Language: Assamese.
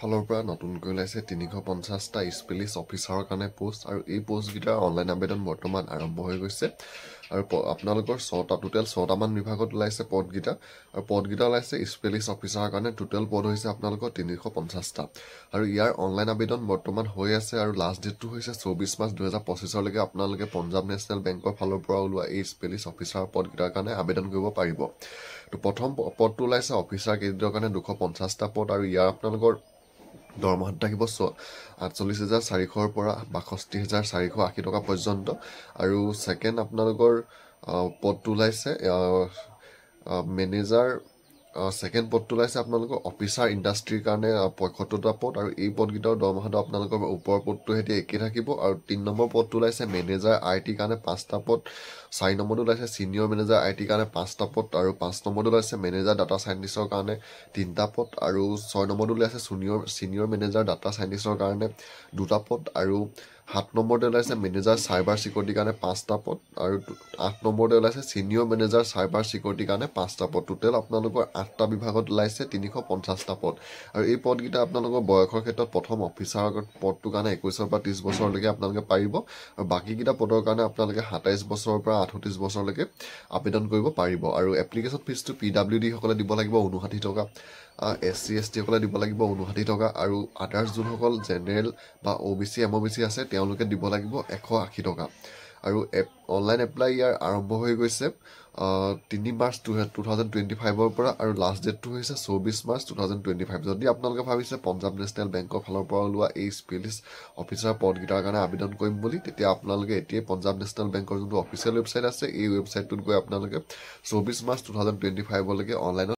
ফালৰ পৰা নতুনকৈ ওলাইছে ৩৫০টা স্পেলিছ অফিচাৰৰ কাৰণে পোষ্ট আৰু এই পোষ্টকেইটাৰ অনলাইন আবেদন বৰ্তমান আৰম্ভ হৈ গৈছে আৰু আপোনালোকৰ টোটেল ৬টামান বিভাগত ওলাইছে পদকেইটা আৰু পদকেইটা ওলাইছে স্পেলিছ অফিচাৰৰ কাৰণে টোটেল পদ হৈছে আপোনালোকৰ ৩৫০টা আৰু ইয়াৰ অনলাইন আবেদন বৰ্তমান হৈ আছে আৰু লাষ্ট ডেটটো হৈছে ২৪ মাৰ্চ ২০২৫লৈকে আপোনালোকে পঞ্জাৱ নেশ্যনেল বেংকৰ ফালৰ পৰা ওলোৱা এই স্পেলিছ অফিচাৰৰ পদকেইটাৰ কাৰণে আবেদন কৰিব পাৰিব। তো প্ৰথম পদটো ওলাইছে অফিচাৰ কেইজনৰ কাৰণে ২৫০টা পদ আৰু ইয়াৰ আপোনালোকৰ দৰমহাত থাকিব ৪৮,৪০০ৰ পৰা ৬২,৪৮০ টকা পৰ্যন্ত আৰু ছেকেণ্ড আপোনালোকৰ পদটো ওলাইছে মেনেজাৰ ছেকেণ্ড পদটো ওলাইছে আপোনালোকৰ অফিচাৰ ইণ্ডাষ্ট্ৰীৰ কাৰণে ৭৫টা পদ আৰু এই পদকেইটাৰ দৰমহাটো আপোনালোকৰ ওপৰৰ পদটো সৈতে একেই থাকিব আৰু ৩ নম্বৰ পদটো ওলাইছে মেনেজাৰ IT কাৰণে 5টা পদ 4 নম্বৰটো ওলাইছে ছিনিয়ৰ মেনেজাৰ IT কাৰণে 5টা পদ আৰু 5 নম্বৰটো ওলাইছে মেনেজাৰ ডাটা চাইণ্টিষ্টৰ কাৰণে 3টা পদ আৰু 6 নম্বৰটো ওলাইছে ছিনিয়ৰ মেনেজাৰ ডাটা চাইণ্টিষ্টৰ কাৰণে 2টা পদ আৰু 7 নম্বৰতে ওলাইছে মেনেজাৰ চাইবাৰ চিকিউৰিটিৰ কাৰণে 5টা পদ আৰু 8 নম্বৰতে ওলাইছে ছিনিয়ৰ মেনেজাৰ চাইবাৰ চিকিউৰিটিৰ কাৰণে 5টা পদ টোটেল আপোনালোকৰ 8টা বিভাগত ওলাইছে ৩৫০টা পদ আৰু এই পদকেইটা আপোনালোকৰ বয়সৰ ক্ষেত্ৰত প্ৰথম অফিচাৰৰ পদটোৰ কাৰণে 21ৰ পৰা 30 বছৰলৈকে আপোনালোকে পাৰিব আৰু বাকীকেইটা পদৰ কাৰণে আপোনালোকে 27 বছৰৰ পৰা 38 বছৰলৈকে আবেদন কৰিব পাৰিব আৰু এপ্লিকেশ্যন ফিজটো PWD সকলে দিব লাগিব 59 টকা SC ST সকলে দিব লাগিব 59 টকা আৰু আদাৰ্ছ যোনসকল জেনেৰেল বা OBC MOBC আছে তেওঁলোকে দিব লাগিব 180 টকা আৰু অনলাইন এপ্লাই ইয়াৰ আৰম্ভ হৈ গৈছে ৩ মাৰ্চ 2025ৰ পৰা আৰু লাষ্ট ডেটটো হৈছে ২৪ মাৰ্চ 2025 যদি আপোনালোকে ভাবিছে পঞ্জাৱ নেশ্যনেল বেংকৰ ফালৰ পৰা ওলোৱা এই স্পেলিছ অফিচাৰ পদকেইটাৰ কাৰণে আবেদন কৰিম বুলি তেতিয়া আপোনালোকে এতিয়াই পঞ্জাৱ নেশ্যনেল বেংকৰ যোনটো অফিচিয়েল ৱেবছাইট আছে এই ৱেবছাইটটোত গৈ আপোনালোকে ২৪ মাৰ্চ 2025লৈকে অনলাইনত